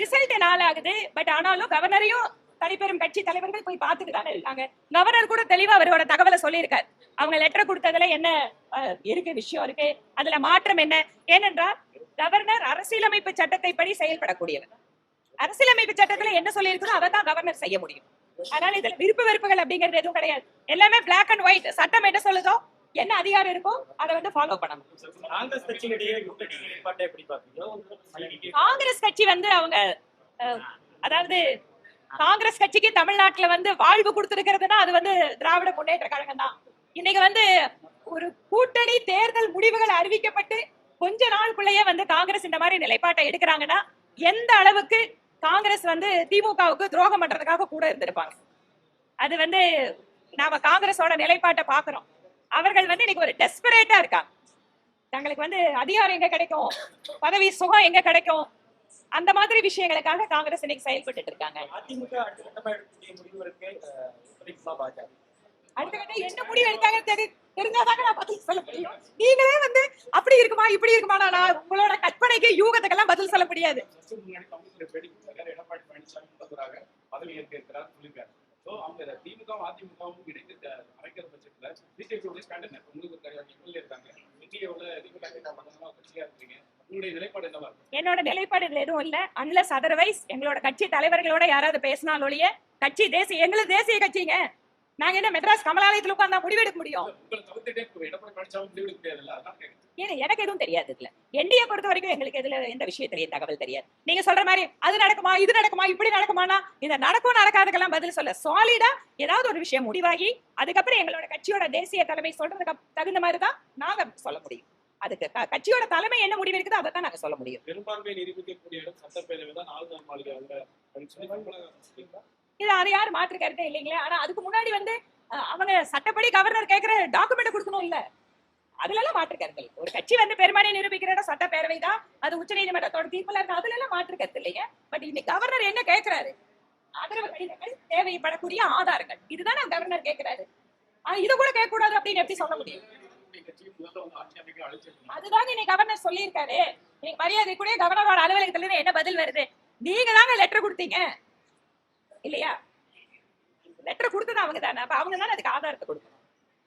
Result நாள் ஆகுது. But ஆனாலும் கவர்னரையும் தனிப்பெரும் கட்சி தலைவர்கள் போய் பார்த்துட்டு தானே இருக்காங்க. கவர்னர் கூட தெளிவா அவரோட தகவலை சொல்லியிருக்காரு. அவங்க லெட்டர் கொடுத்ததுல என்ன இருக்கு விஷயம் இருக்கு, அதுல மாற்றம் என்ன. ஏனென்றால் கவர்னர் அரசியலமைப்பு சட்டத்தை படி செயல்படக்கூடியவர். அரசியலமைப்பு சட்டத்துல என்ன சொல்லி இருக்கோ அதை தான் கவர்னர் செய்ய முடியும். அதனால இதுல விருப்ப வெறுப்புகள் அப்படிங்கிறது எதுவும் கிடையாது. எல்லாமே பிளாக் அண்ட் ஒயிட். சட்டம் என்ன சொல்லுதோ, என்ன அதிகாரம் இருக்கோ அதை வந்து ஃபாலோ பண்ணணும். காங்கிரஸ் கட்சி வந்து அவங்க அதாவது காங்கிரஸ் கட்சிக்கு தமிழ்நாட்டுல வந்து வாழ்வு கொடுத்திருக்கிறதுனா அது வந்து திராவிட முன்னேற்ற கழகம் தான். இன்னைக்கு வந்து ஒரு கூட்டணி தேர்தல் முடிவுகள் அறிவிக்கப்பட்டு கொஞ்ச நாளுக்குள்ளேயே வந்து காங்கிரஸ் இந்த மாதிரி நிலைப்பாட்டை எடுக்கிறாங்கன்னா எந்த அளவுக்கு காங்கிரஸ் வந்து திமுகவுக்கு துரோகம் பண்றதுக்காக கூட இருந்திருப்பாங்க. அது வந்து நாம காங்கிரஸோட நிலைப்பாட்டை பாக்குறோம். அவர்கள் வந்து இன்னைக்கு ஒரு டெஸ்பரேட்டா இருக்காங்க. தங்களுக்கு வந்து அதிகாரம் எங்க கிடைக்கும், பதவி சுகம் எங்க கிடைக்கும், அந்த மாதிரி விஷயங்களுக்காக காங்கிரஸ் இன்னைக்கு செயல்பட்டு இருக்காங்க. அடுத்த என்ன முடிவு எடுத்தாங்க தெரிஞ்சாதாங்க நான் பதில் சொல்ல முடியும். நீங்களே வந்து அப்படி இருக்குமா இப்படி இருக்குமா, நான் உங்களோட கற்பனைக்கு யூகத்துக்கெல்லாம் பதில் சொல்ல முடியாது. என்னோட நிலைப்பாடு இதுல எதுவும் இல்ல. அன்லஸ் அதர்வைஸ் எங்களோட கட்சி தலைவர்களோட யாராவது பேசினாலும் ஒழிய கட்சி தேசிய எங்களுக்கு தேசிய கட்சிங்க. நாங்க என்ன மெட்ராஸ் கமலாலயத்தில் உட்கார்ந்தா முடிவெடுக்க முடியும்? எனக்கு எதுவும் தெரியாது. இதுல என்டிஏ பொறுத்த வரைக்கும் எங்களுக்கு இதுல எந்த விஷயத்திலேயே தகவல் தெரியாது. நீங்க சொல்ற மாதிரி அது நடக்குமா இது நடக்குமா இப்படி நடக்குமானா இந்த நடக்கும் நடக்காதுக்கெல்லாம் பதில் சொல்ல சாலிடா ஏதாவது ஒரு விஷயம் முடிவாகி அதுக்கப்புறம் எங்களோட கட்சியோட தேசிய தலைமை சொல்றதுக்கு தகுந்த மாதிரி தான் நாங்க சொல்ல முடியும். அதுக்கு கட்சியோட தலைமை என்ன முடிவு இருக்குதோ அதை தான் நாங்க சொல்ல முடியும். பெரும்பான்மை நிரூபிக்கக்கூடிய இடம் சட்டப்பேரவை தான். ஆளுநர் மாளிகை இது அது யாரு மாற்று கருத்தே இல்லைங்களே. ஆனா அதுக்கு முன்னாடி வந்து அவங்க சட்டப்படி கவர்னர் கேட்கிற டாக்குமெண்ட் கொடுக்கணும் இல்ல, அதுல எல்லாம் மாற்று கருத்து. ஒரு கட்சி வந்து பெரும்பான்மை நிரூபிக்கிற இடம் சட்டப்பேரவை தான். அது உச்ச நீதிமன்றத்தோட தீர்ப்புல இருக்கு. அதுல எல்லாம் மாற்று கருத்து இல்லைங்க. பட் இன்னைக்கு கவர்னர் என்ன கேட்கிறாரு, ஆதரவு கடிதங்கள் தேவைப்படக்கூடிய ஆதாரங்கள் இதுதானே கவர்னர் கேட்கிறாரு. இது கூட கேட்க கூடாது அப்படின்னு எப்படி சொல்ல முடியும்? அதுதாங்க இன்னைக்கு கவர்னர் சொல்லியிருக்காரு. இன்னைக்கு மரியாதை கூட கவர்னரோட அலுவலகத்துல இருந்து என்ன பதில் வருது, நீங்க தாங்க லெட்டர் கொடுத்தீங்க இல்லையா? லெட்டர் கொடுத்தது அவங்க தானே, அப்ப அவங்க தானே அதுக்கு ஆதாரத்தை கொடுக்கணும்.